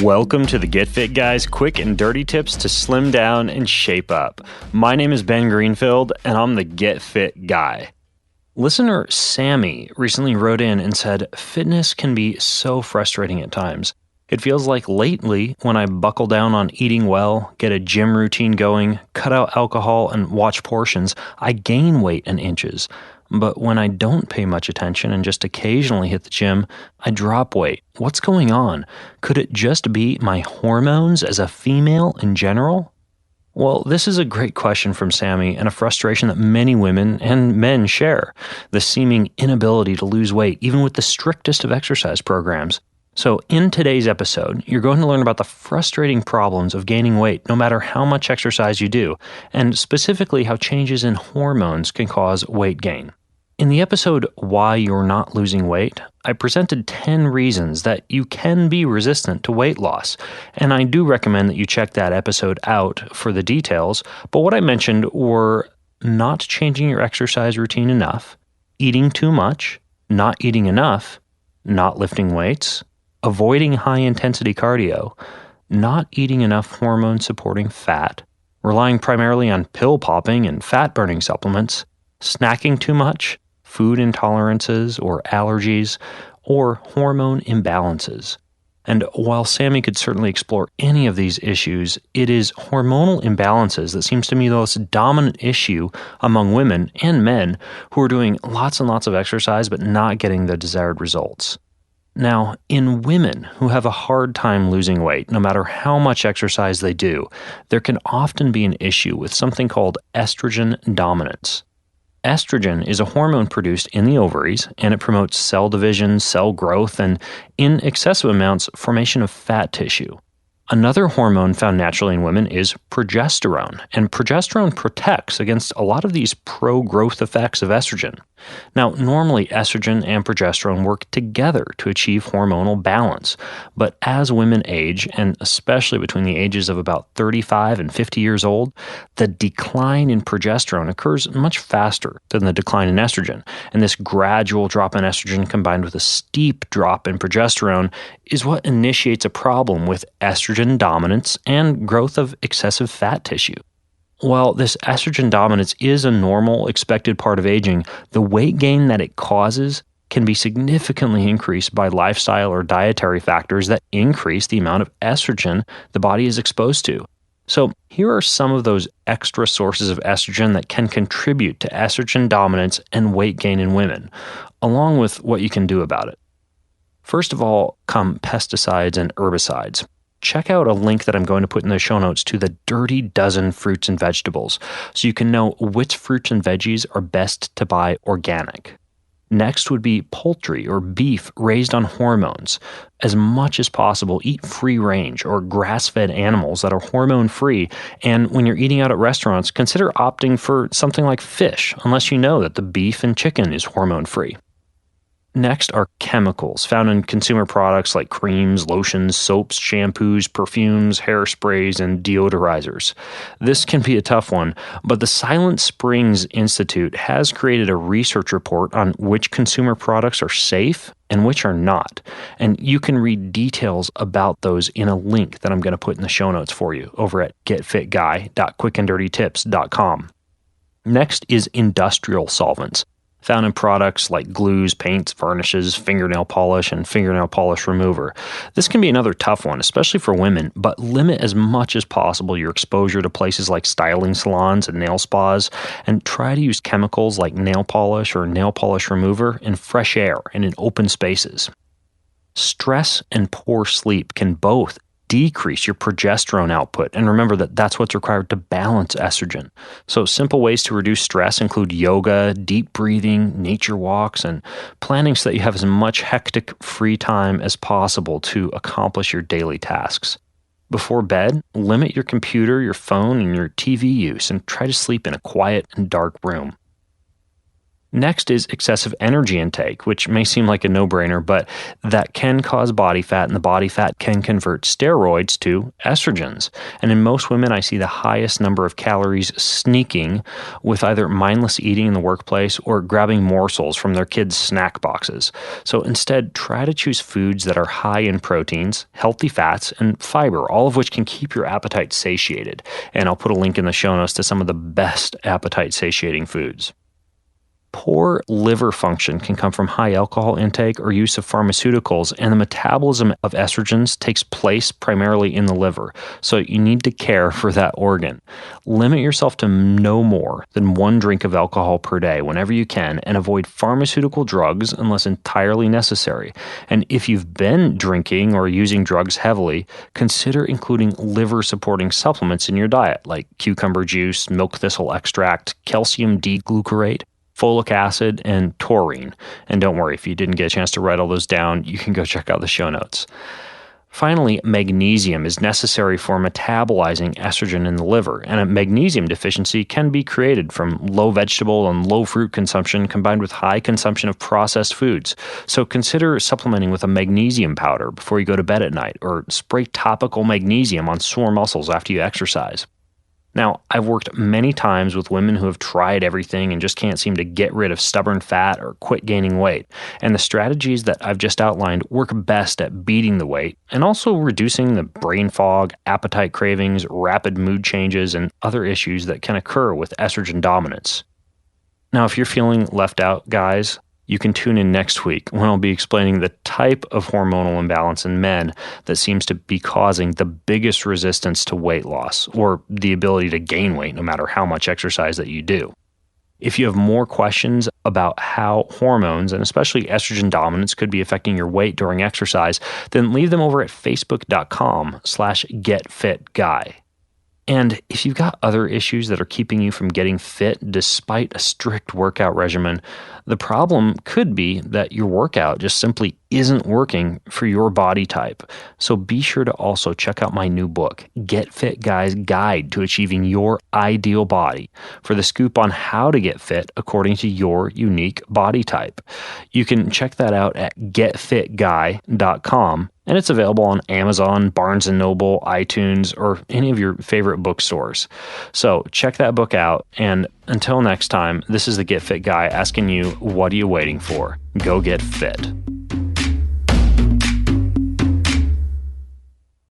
Welcome to the Get Fit Guys quick and dirty tips to slim down and shape up. My name is Ben Greenfield, and I'm the Get Fit Guy. Listener Sammy recently wrote in and said, fitness can be so frustrating at times. It feels like lately, when I buckle down on eating well, get a gym routine going, cut out alcohol, and watch portions, I gain weight in inches. But when I don't pay much attention and just occasionally hit the gym, I drop weight. What's going on? Could it just be my hormones as a female in general? Well, this is a great question from Sammy and a frustration that many women and men share. The seeming inability to lose weight, even with the strictest of exercise programs. So in today's episode, you're going to learn about the frustrating problems of gaining weight no matter how much exercise you do, and specifically how changes in hormones can cause weight gain. In the episode, Why You're Not Losing Weight, I presented 10 reasons that you can be resistant to weight loss, and I do recommend that you check that episode out for the details, but what I mentioned were not changing your exercise routine enough, eating too much, not eating enough, not lifting weights, avoiding high-intensity cardio, not eating enough hormone-supporting fat, relying primarily on pill popping and fat-burning supplements, snacking too much, food intolerances or allergies, or hormone imbalances. And while Sammy could certainly explore any of these issues, it is hormonal imbalances that seems to me the most dominant issue among women and men who are doing lots and lots of exercise but not getting the desired results. Now, in women who have a hard time losing weight, no matter how much exercise they do, there can often be an issue with something called estrogen dominance. Estrogen is a hormone produced in the ovaries, and it promotes cell division, cell growth, and in excessive amounts, formation of fat tissue. Another hormone found naturally in women is progesterone, and progesterone protects against a lot of these pro-growth effects of estrogen. Now, normally estrogen and progesterone work together to achieve hormonal balance, but as women age, and especially between the ages of about 35 and 50 years old, the decline in progesterone occurs much faster than the decline in estrogen, and this gradual drop in estrogen combined with a steep drop in progesterone is what initiates a problem with estrogen dominance and growth of excessive fat tissue. While this estrogen dominance is a normal, expected part of aging, the weight gain that it causes can be significantly increased by lifestyle or dietary factors that increase the amount of estrogen the body is exposed to. So here are some of those extra sources of estrogen that can contribute to estrogen dominance and weight gain in women, along with what you can do about it. First of all, come pesticides and herbicides. Check out a link that I'm going to put in the show notes to the Dirty Dozen fruits and vegetables so you can know which fruits and veggies are best to buy organic. Next would be poultry or beef raised on hormones. As much as possible, eat free-range or grass-fed animals that are hormone-free, and when you're eating out at restaurants, consider opting for something like fish unless you know that the beef and chicken is hormone-free. Next are chemicals found in consumer products like creams, lotions, soaps, shampoos, perfumes, hairsprays, and deodorizers. This can be a tough one, but the Silent Springs Institute has created a research report on which consumer products are safe and which are not. And you can read details about those in a link that I'm going to put in the show notes for you over at getfitguy.quickanddirtytips.com. Next is industrial solvents, found in products like glues, paints, varnishes, fingernail polish, and fingernail polish remover. This can be another tough one, especially for women, but limit as much as possible your exposure to places like styling salons and nail spas, and try to use chemicals like nail polish or nail polish remover in fresh air and in open spaces. Stress and poor sleep can both decrease your progesterone output, and remember that that's what's required to balance estrogen. So simple ways to reduce stress include yoga, deep breathing, nature walks, and planning so that you have as much hectic free time as possible to accomplish your daily tasks. Before bed, limit your computer, your phone, and your TV use, and try to sleep in a quiet and dark room. Next is excessive energy intake, which may seem like a no-brainer, but that can cause body fat, and the body fat can convert steroids to estrogens. And in most women, I see the highest number of calories sneaking with either mindless eating in the workplace or grabbing morsels from their kids' snack boxes. So instead, try to choose foods that are high in proteins, healthy fats, and fiber, all of which can keep your appetite satiated. And I'll put a link in the show notes to some of the best appetite-satiating foods. Poor liver function can come from high alcohol intake or use of pharmaceuticals, and the metabolism of estrogens takes place primarily in the liver, so you need to care for that organ. Limit yourself to no more than 1 drink of alcohol per day whenever you can, and avoid pharmaceutical drugs unless entirely necessary. And if you've been drinking or using drugs heavily, consider including liver-supporting supplements in your diet, like cucumber juice, milk thistle extract, calcium D-glucarate, folic acid, and taurine. And don't worry, if you didn't get a chance to write all those down, you can go check out the show notes. Finally, magnesium is necessary for metabolizing estrogen in the liver, and a magnesium deficiency can be created from low vegetable and low fruit consumption combined with high consumption of processed foods. So consider supplementing with a magnesium powder before you go to bed at night, or spray topical magnesium on sore muscles after you exercise. Now, I've worked many times with women who have tried everything and just can't seem to get rid of stubborn fat or quit gaining weight. And the strategies that I've just outlined work best at beating the weight and also reducing the brain fog, appetite cravings, rapid mood changes, and other issues that can occur with estrogen dominance. Now, if you're feeling left out, guys, you can tune in next week when I'll be explaining the type of hormonal imbalance in men that seems to be causing the biggest resistance to weight loss, or the ability to gain weight no matter how much exercise that you do. If you have more questions about how hormones, and especially estrogen dominance, could be affecting your weight during exercise, then leave them over at facebook.com/getfitguy. And if you've got other issues that are keeping you from getting fit despite a strict workout regimen, the problem could be that your workout just simply isn't working for your body type. So be sure to also check out my new book, Get Fit Guy's Guide to Achieving Your Ideal Body, for the scoop on how to get fit according to your unique body type. You can check that out at getfitguy.com. And it's available on Amazon, Barnes & Noble, iTunes, or any of your favorite bookstores. So check that book out. And until next time, this is the Get Fit Guy asking you, what are you waiting for? Go get fit.